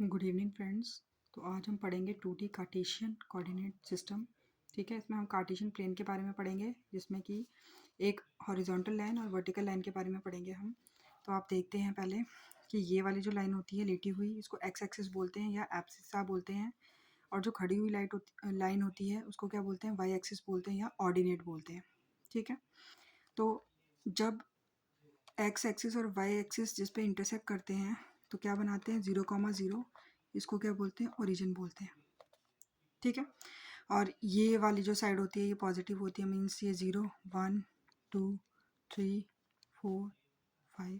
Good evening friends. तो आज हम पढ़ेंगे 2D कार्टेशियन कोऑर्डिनेट सिस्टम। ठीक है, इसमें हम कार्टेशियन प्लेन के बारे में पढ़ेंगे, जिसमें कि एक हॉरिजॉन्टल लाइन और वर्टिकल लाइन के बारे में पढ़ेंगे हम। तो आप देखते हैं पहले कि ये वाली जो लाइन होती है लेटी हुई, इसको एक्स एक्सिस बोलते हैं या एब्सिसा बोलते हैं। और जो खड़ी हुई लाइन होती है उसको क्या बोलते हैं, वाई एक्सिस बोलते हैं या ऑर्डिनेट बोलते हैं। ठीक है, तो जब एक्स एक्सिस और वाई एक्सिस जिस पे इंटरसेक्ट करते हैं तो क्या बनाते हैं, 0,0। इसको क्या बोलते हैं, ओरिजिन बोलते हैं। ठीक है, और ये वाली जो साइड होती है ये पॉजिटिव होती है, मीन्स ये 0, 1, 2, 3, 4, 5।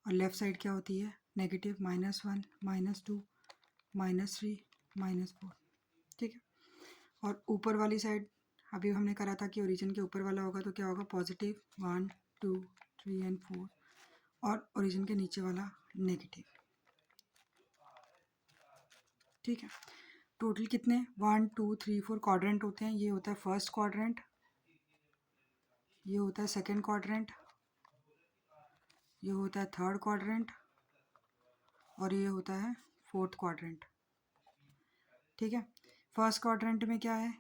और लेफ्ट साइड क्या होती है, नेगेटिव, -1, -2, -3, -4। ठीक है, और ऊपर वाली साइड अभी हमने करा था कि ओरिजिन के ऊपर वाला होगा तो क्या होगा, पॉजिटिव, 1, 2, 3 एंड 4। और ओरिजिन के नीचे वाला नेगेटिव। ठीक है, टोटल कितने 1, 2, 3, 4 क्वाड्रेंट होते हैं। ये होता है फर्स्ट क्वाड्रेंट, ये होता है सेकंड क्वाड्रेंट, ये होता है थर्ड क्वाड्रेंट और ये होता है फोर्थ क्वाड्रेंट। ठीक है, फर्स्ट क्वाड्रेंट में क्या है,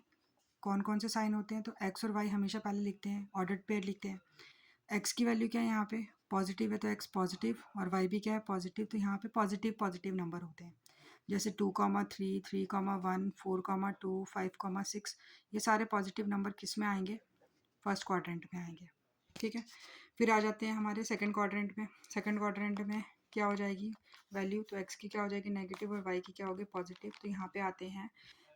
कौन कौन से साइन होते हैं, तो एक्स और वाई हमेशा पहले लिखते हैं, ऑर्डर्ड पेयर लिखते हैं। एक्स की वैल्यू क्या है, यहाँ पे पॉजिटिव है तो एक्स पॉजिटिव, और वाई भी क्या है, पॉजिटिव, तो यहाँ पे पॉजिटिव पॉजिटिव नंबर होते हैं। जैसे 2,3, 3,1, 4,2, 5,6, ये सारे पॉजिटिव नंबर किस में आएंगे, फर्स्ट क्वाड्रेंट में आएंगे। ठीक है, फिर आ जाते हैं हमारे सेकंड क्वाड्रेंट में। सेकंड क्वाड्रेंट में क्या हो जाएगी वैल्यू, तो एक्स की क्या हो जाएगी, नेगेटिव, और वाई की क्या होगी, पॉजिटिव। तो यहाँ पे आते हैं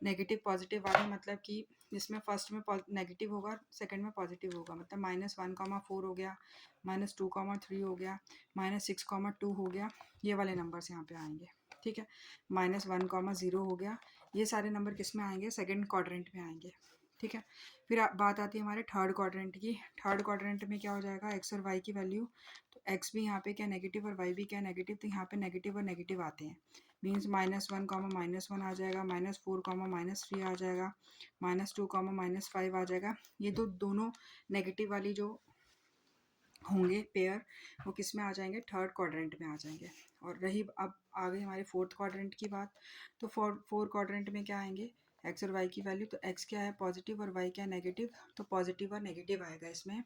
नेगेटिव पॉजिटिव वाले, मतलब कि जिसमें फर्स्ट में नेगेटिव होगा और सेकंड में पॉजिटिव होगा, मतलब -1,4 हो गया, -2,3 हो गया, -6,2 हो गया, ये वाले नंबर्स यहाँ पे आएंगे। ठीक है, -1,0 हो गया, ये सारे नंबर किस में आएंगे, सेकंड क्वाड्रेंट में आएंगे। ठीक है, फिर बात आती है हमारे थर्ड क्वाड्रेंट की। थर्ड क्वाड्रेंट में क्या हो जाएगा, एक्स और वाई की वैल्यू, तो एक्स भी यहाँ पे क्या नेगेटिव और वाई भी क्या नेगेटिव, तो यहाँ पे नेगेटिव और नेगेटिव आते हैं, मीन्स -1, -1 आ जाएगा, -4, -3 आ जाएगा, -2, -5 आ जाएगा। ये तो दोनों नेगेटिव वाली जो होंगे पेयर, वो किस में आ जाएंगे, थर्ड क्वाड्रेंट में आ जाएंगे। और रही अब आ गई हमारे फोर्थ क्वाड्रेंट की बात, तो फोर क्वाड्रेंट में क्या आएंगे, एक्स और वाई की वैल्यू, तो एक्स क्या है पॉजिटिव और वाई क्या है नेगेटिव, तो पॉजिटिव और नेगेटिव आएगा इसमें।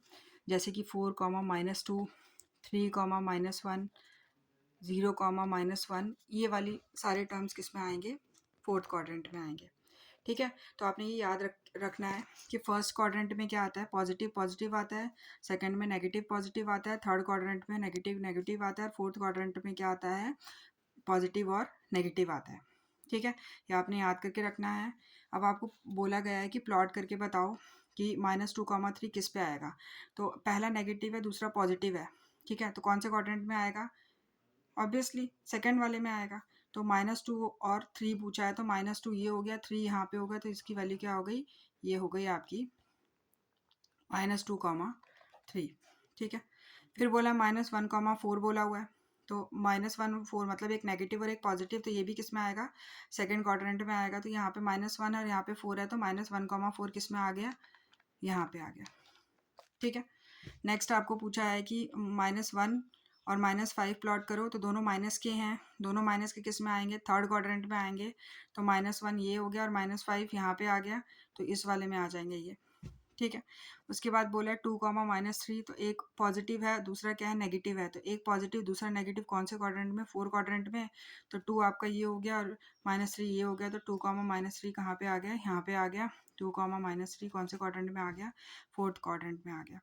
जैसे कि 4, -2, 3, -1, 0, -1, ये वाली सारे टर्म्स किस में आएंगे, फोर्थ क्वाड्रेंट में आएंगे। ठीक है, तो आपने ये याद रखना है कि फर्स्ट क्वाड्रेंट में क्या आता है, पॉजिटिव पॉजिटिव आता है, सेकंड में नेगेटिव पॉजिटिव आता है, थर्ड क्वाड्रेंट में नेगेटिव नेगेटिव आता है, फोर्थ क्वाड्रेंट में क्या आता है, पॉजिटिव और नेगेटिव आता है। ठीक है, ये आपने याद करके रखना है। अब आपको बोला गया है कि प्लॉट करके बताओ कि -2,3 किस पे आएगा, तो पहला नेगेटिव है, दूसरा पॉजिटिव है। ठीक है, तो कौन से क्वाड्रेंट में आएगा, ऑब्वियसली सेकंड वाले में आएगा। तो -2 और 3 पूछा है, तो -2 ये हो गया, 3 यहाँ पे होगा, तो इसकी वैल्यू क्या हो गई, ये हो गई आपकी -2,3। ठीक है, फिर बोला -1,4 बोला हुआ है, तो -1,4 मतलब एक नेगेटिव और एक पॉजिटिव, तो ये भी किस में आएगा, सेकंड क्वाड्रेंट में आएगा। तो यहाँ पे -1 और यहाँ पे 4 है, तो -1,4 किस में आ गया, यहाँ पे आ गया। ठीक है, नेक्स्ट आपको पूछा है कि -1 और -5 प्लॉट करो, तो दोनों माइनस के हैं, दोनों माइनस के किस में आएंगे, थर्ड क्वाड्रेंट में आएंगे। तो -1 ये हो गया और -5 यहाँ पे आ गया, तो इस वाले में आ जाएंगे ये। ठीक है, उसके बाद बोला है 2, -3, तो एक पॉजिटिव है, दूसरा क्या है, नेगेटिव है, तो एक पॉजिटिव दूसरा नेगेटिव कौन से क्वाड्रेंट में, 4 क्वाड्रेंट में। तो 2 आपका ये हो गया और -3 ये हो गया, तो 2, -3 कहाँ पे आ गया, यहाँ पे आ गया। 2, -3 कौन से क्वाड्रेंट में आ गया, फोर्थ क्वाड्रेंट में आ गया।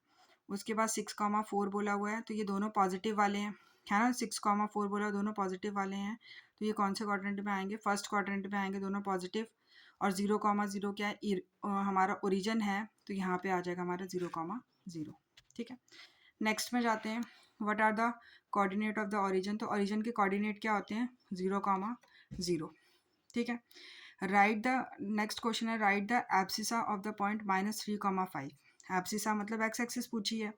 उसके बाद 6,4 बोला हुआ है, तो ये दोनों पॉजिटिव वाले हैं, है ना, 6,4 बोला, दोनों पॉजिटिव वाले हैं, तो ये कौन से क्वाड्रेंट में आएंगे, फर्स्ट क्वाड्रेंट में आएंगे दोनों पॉजिटिव। और 0,0 क्या है, हमारा ओरिजिन है, तो यहाँ पे आ जाएगा हमारा 0,0। ठीक है, नेक्स्ट में जाते हैं, what are the coordinate of the origin, तो ओरिजिन के कोऑर्डिनेट क्या होते हैं, 0,0। ठीक है, राइट द, नेक्स्ट क्वेश्चन है, write the abscissa of the point -3,5। Abscissa मतलब एक्स एक्सिस पूछी है,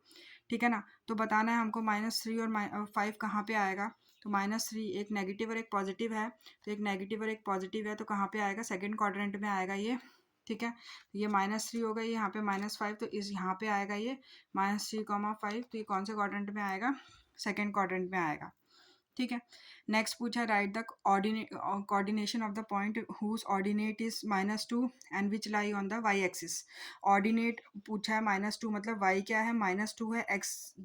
ठीक है ना, तो बताना है हमको -3 और 5 कहाँ पे आएगा। तो -3 एक नेगेटिव और एक पॉजिटिव है, तो एक नेगेटिव और एक पॉजिटिव है, तो कहाँ पे आएगा, सेकंड क्वाड्रेंट में आएगा ये। ठीक है, ये -3 हो गई, यहाँ पे -5, तो इस यहाँ पे आएगा ये -3,5, तो ये कौन से क्वाड्रेंट में आएगा, सेकंड क्वाड्रेंट में आएगा। ठीक है। नेक्स्ट पूछा write the coordination of the point whose ordinate is -2 and which lie on the Y axis. Ordinate पूछा है -2, मतलब वाई क्या है -2 है, एक्स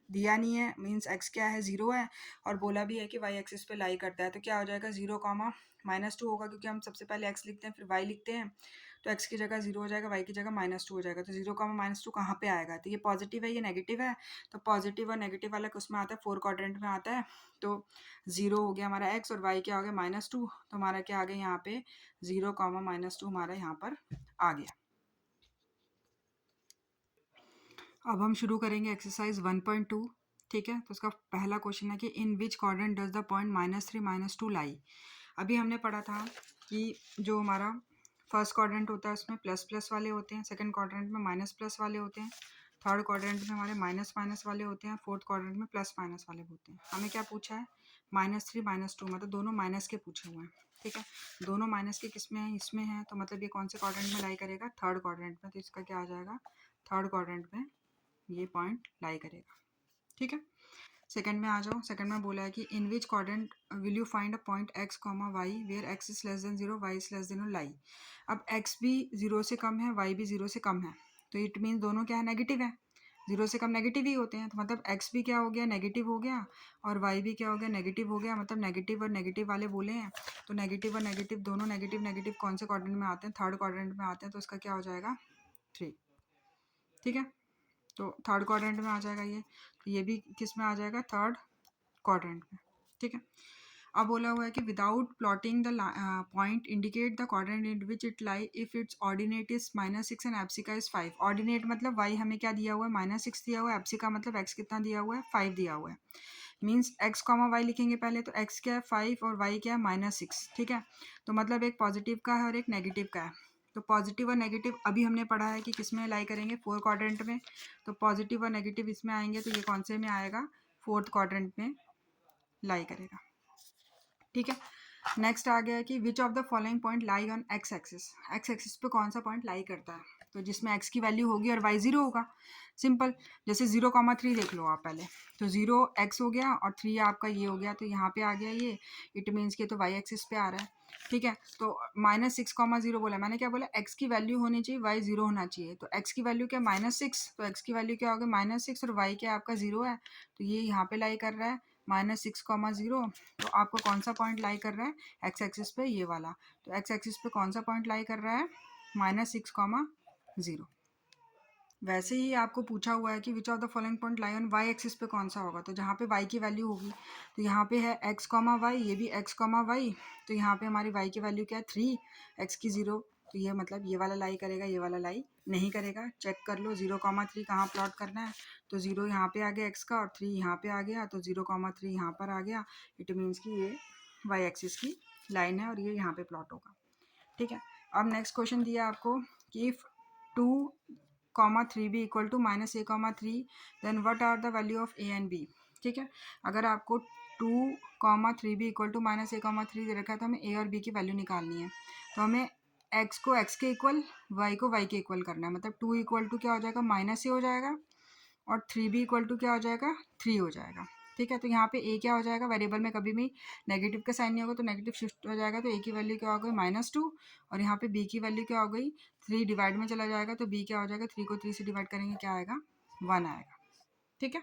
दिया नहीं है, मीन्स एक्स क्या है 0 है, और बोला भी है कि वाई एक्सिस पे लाई करता है। तो क्या हो जाएगा 0 कॉमा -2 होगा, क्योंकि हम सबसे पहले एक्स लिखते हैं फिर वाई लिखते हैं, तो एक्स की जगह 0 हो जाएगा, वाई की जगह -2 हो जाएगा। तो 0 कॉमा -2 कहाँ पे आएगा, तो ये पॉजिटिव है ये नेगेटिव है, तो पॉजिटिव और नेगेटिव वाला उसमें आता है 4 क्वाड्रेंट में आता है। तो 0 हो गया हमारा एक्स और वाई क्या हो गया -2, तो हमारा क्या आ गया यहाँ पे 0 कॉमा -2 हमारा यहाँ पर आ गया। अब हम शुरू करेंगे एक्सरसाइज 1.2। ठीक है, तो उसका पहला क्वेश्चन है कि in which quadrant does the point -3 -2 lie. अभी हमने पढ़ा था कि जो हमारा फर्स्ट क्वाड्रेंट होता है उसमें प्लस प्लस वाले होते हैं, सेकंड क्वाड्रेंट में माइनस प्लस वाले होते हैं, थर्ड क्वाड्रेंट में हमारे माइनस माइनस वाले होते हैं, फोर्थ क्वाड्रेंट में प्लस माइनस वाले होते हैं। हमें क्या पूछा है -3 -2, मतलब दोनों माइनस के पूछे हुए हैं। ठीक है, दोनों माइनस के किस में है, इसमें है, तो मतलब ये कौन से क्वाड्रेंट में लाई करेगा, थर्ड क्वाड्रेंट में। तो इसका क्या आ जाएगा, थर्ड क्वाड्रेंट में ये पॉइंट लाई करेगा। ठीक है, सेकंड में आ जाओ। सेकंड में बोला है कि in which quadrant will you find a point X comma Y where X is less than 0 Y is less than lie. अब एक्स भी 0 से कम है, वाई भी 0 से कम है, तो इट मीन्स दोनों क्या है नेगेटिव है, 0 से कम नेगेटिव ही होते हैं। तो मतलब एक्स भी क्या हो गया नेगेटिव हो गया, और वाई भी क्या हो गया नेगेटिव हो गया, मतलब नेगेटिव और नेगेटिव वाले बोले हैं। तो नेगेटिव और नेगेटिव दोनों नेगेटिव नेगेटिव कौन से क्वाड्रेंट में आते हैं, थर्ड क्वाड्रेंट में आते हैं, तो उसका क्या हो जाएगा 3। ठीक है, तो थर्ड क्वाड्रेंट में आ जाएगा ये, तो ये भी किस में आ जाएगा, थर्ड क्वाड्रेंट में। ठीक है, अब बोला हुआ है कि without plotting the point indicate the quadrant in which it lie if its ordinate is -6 and abscissa is 5। Ordinate मतलब वाई हमें क्या दिया हुआ है -6 दिया हुआ है, एप्सिका मतलब एक्स कितना दिया हुआ है 5 दिया हुआ है। मीन्स एक्स कॉमा वाई लिखेंगे पहले, तो एक्स क्या है 5 और वाई क्या है -6। ठीक है, तो मतलब एक पॉजिटिव का है और एक नेगेटिव का है। तो पॉजिटिव और नेगेटिव अभी हमने पढ़ा है कि किस में लाई करेंगे, 4 क्वाड्रेंट में। तो पॉजिटिव और नेगेटिव इसमें आएंगे, तो ये कौन से में आएगा, 4th क्वाड्रेंट में लाई करेगा। ठीक है, नेक्स्ट आ गया है कि which of the following point lie on x axis. X axis पे कौन सा पॉइंट लाई करता है, तो जिसमें एक्स की वैल्यू होगी और वाई 0 होगा। सिंपल, जैसे 0,3 देख लो आप पहले, तो 0 एक्स हो गया और 3 आपका ये हो गया, तो यहाँ पे आ गया ये, इट मीन्स के तो वाई एक्सिस पे आ रहा है। ठीक है, तो -6,0 बोला, मैंने क्या बोला, एक्स की वैल्यू होनी चाहिए, वाई 0 होना चाहिए। तो एक्स की वैल्यू क्या -6, तो एक्स की वैल्यू क्या होगी -6 और वाई क्या आपका 0 है, तो ये यहाँ पे लाई कर रहा है -6,0। तो आपको कौन सा पॉइंट लाई कर रहा है एक्स एक्सिस पे, ये वाला। तो एक्स एक्सिस पे कौन सा पॉइंट लाई कर रहा है -6,0। वैसे ही आपको पूछा हुआ है कि which of the following point lie on Y axis पे कौन सा होगा, तो जहाँ पे वाई की वैल्यू होगी, तो यहाँ पे है एक्स कॉमा वाई, ये भी एक्स कॉमा वाई, तो यहाँ पे हमारी वाई की वैल्यू क्या है 3, एक्स की 0, तो ये मतलब ये वाला लाई करेगा, ये वाला लाई नहीं करेगा। चेक कर लो 0,3 कहाँ प्लॉट करना है, तो 0 यहाँ पे आ गया एक्स का और 3 यहाँ पे आ गया, तो 0,3 यहाँ पर आ गया। इट मीन्स कि ये वाई एक्सिस की लाइन है और ये यहाँ पे प्लॉट होगा। ठीक है, अब नेक्स्ट क्वेश्चन दिया आपको कि if 2,3 equal to -a,3 then what are the value of A and B. ठीक है, अगर आपको 2,3 इक्वल टू -a,3 दे रखा है, तो हमें ए और बी की वैल्यू निकालनी है। तो हमें एक्स को एक्स के इक्वल, वाई को वाई के इक्वल करना है, मतलब 2 इक्वल टू क्या हो जाएगा -a हो जाएगा, और 3 भी इक्वल टू क्या हो जाएगा 3 हो जाएगा। ठीक है, तो यहाँ पे ए क्या हो जाएगा, वेरिएबल में कभी भी नेगेटिव का साइन नहीं होगा, तो नेगेटिव शिफ्ट हो जाएगा, तो ए की वैल्यू क्या हो गई -2, और यहाँ पे बी की वैल्यू क्या हो गई 3 डिवाइड में चला जाएगा, तो बी क्या हो जाएगा 3 को 3 से डिवाइड करेंगे क्या आएगा 1 आएगा। ठीक है,